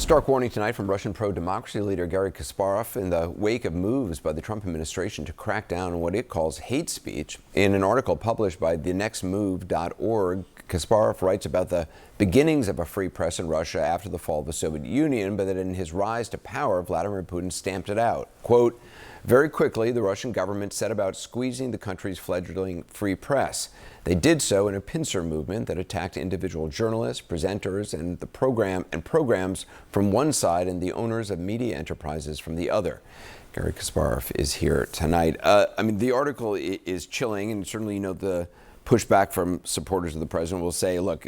Stark warning tonight from Russian pro-democracy leader Garry Kasparov in the wake of moves by the Trump administration to crack down on what it calls hate speech. In an article published by thenextmove.org, Kasparov writes about the beginnings of a free press in Russia after the fall of the Soviet Union, but that in his rise to power, Vladimir Putin stamped it out. Quote, "Very quickly, the Russian government set about squeezing the country's fledgling free press. They did so in a pincer movement that attacked individual journalists, presenters, and programs from one side and the owners of media enterprises from the other." Garry Kasparov is here tonight. The article is chilling, and certainly, the pushback from supporters of the president will say, look,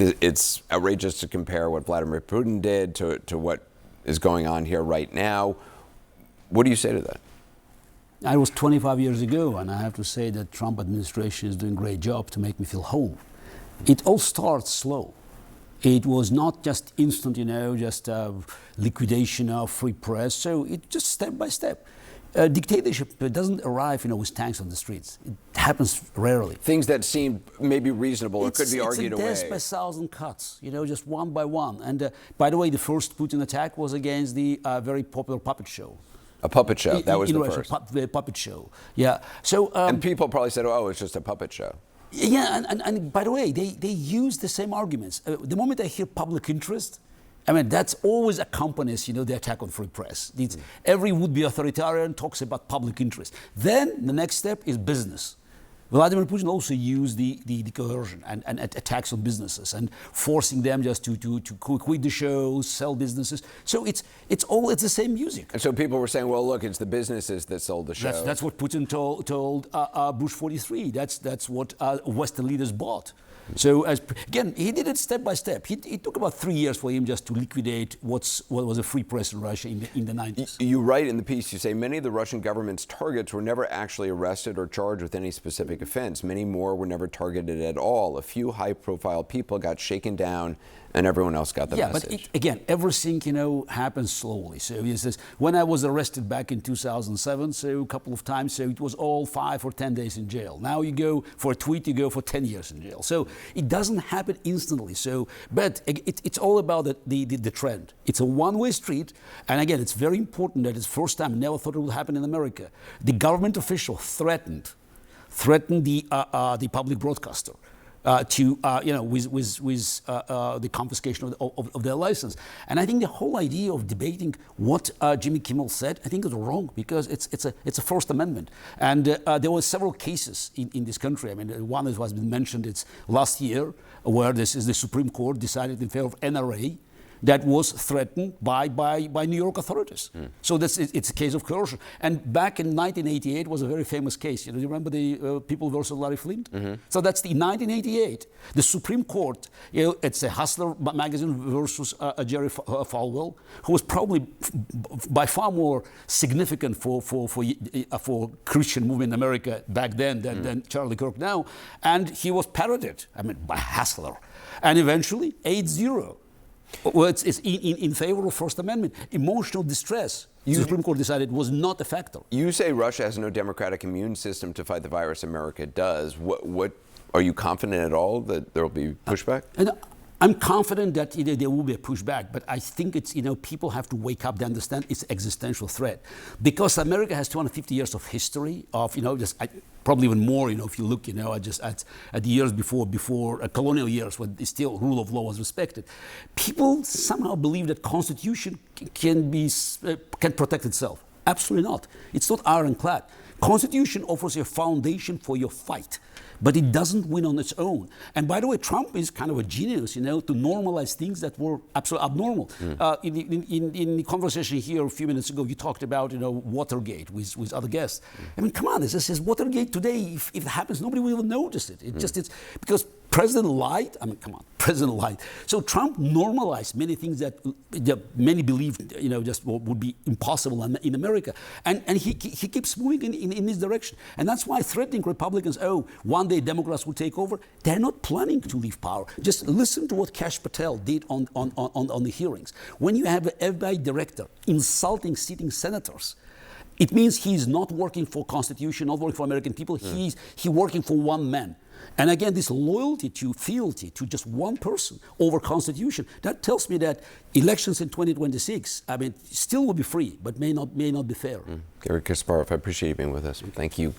it's outrageous to compare what Vladimir Putin did to what is going on here right now. What do you say to that? I was 25 years ago, and I have to say that Trump administration is doing a great job to make me feel home. It all starts slow. It was not just instant, just liquidation of free press. So it just step by step. Dictatorship doesn't arrive, with tanks on the streets. It happens rarely. Things that seem maybe reasonable or could be argued away. It's a death by thousand cuts, just one by one. And by the way, the first Putin attack was against the very popular puppet show. A puppet show. That was the Russia, first. The puppet show. Yeah. So. And people probably said, "Oh, it's just a puppet show." Yeah, and by the way, they use the same arguments. The moment I hear public interest, that's always accompanies, the attack on free press. Every would-be authoritarian talks about public interest. Then the next step is business. Vladimir Putin also used the coercion and attacks on businesses and forcing them just to quit the shows, sell businesses. So it's the same music. And so people were saying, well, look, it's the businesses that sold the show. That's what Putin told Bush 43. That's what Western leaders bought. So again, he did it step by step. It took about 3 years for him just to liquidate what was a free press in Russia in the 90s. You write in the piece, you say many of the Russian government's targets were never actually arrested or charged with any specific offense. Many more were never targeted at all. A few high-profile people got shaken down, and everyone else got the message. Yeah, but again, everything happens slowly. So he says, when I was arrested back in 2007, so a couple of times, so it was all 5 or 10 days in jail. Now you go for a tweet, you go for 10 years in jail. So it doesn't happen instantly. So, but it's all about the trend. It's a one-way street, and again, it's very important that it's the first time. I never thought it would happen in America. The government official threatened the public broadcaster. With the confiscation of their license. And I think the whole idea of debating what Jimmy Kimmel said, I think is wrong, because it's a First Amendment. And there were several cases in this country. One that has been mentioned, it's last year, where the Supreme Court decided in favor of NRA, that was threatened by New York authorities. So it's a case of coercion. And back in 1988 was a very famous case. Do you remember the People versus Larry Flint? Mm-hmm. So that's the 1988. The Supreme Court, it's a Hustler magazine versus Jerry Falwell, who was probably by far more significant for Christian movement in America back then than Charlie Kirk now. And he was parodied, by Hustler. And eventually, 8-0. Well, it's in favor of First Amendment. Emotional distress, the Supreme Court decided, was not a factor. You say Russia has no democratic immune system to fight the virus. America does. What are you confident at all that there will be pushback? I'm confident that there will be a pushback, but I think it's, people have to wake up to understand it's an existential threat. Because America has 250 years of history of, probably even more, if you look, at the years before colonial years, when still rule of law was respected. People somehow believe that Constitution can protect itself. Absolutely not. It's not ironclad. Constitution offers you a foundation for your fight, but it doesn't win on its own. And by the way, Trump is kind of a genius, to normalize things that were absolutely abnormal. In the conversation here a few minutes ago, you talked about, Watergate with other guests. Come on, this is Watergate today. If it happens, nobody will even notice it. It's because President lied. President lied. So Trump normalized many things that many believed, just would be impossible in America. And he keeps moving in this direction. And that's why threatening Republicans, one day Democrats will take over, they're not planning to leave power. Just listen to what Kash Patel did on the hearings. When you have an FBI director insulting sitting senators, it means he's not working for Constitution, not working for American people. He's working for one man. And again, this loyalty to fealty to just one person over constitution, that tells me that elections in 2026, I mean, still will be free, but may not be fair. Garry Kasparov, I appreciate you being with us. Thank you.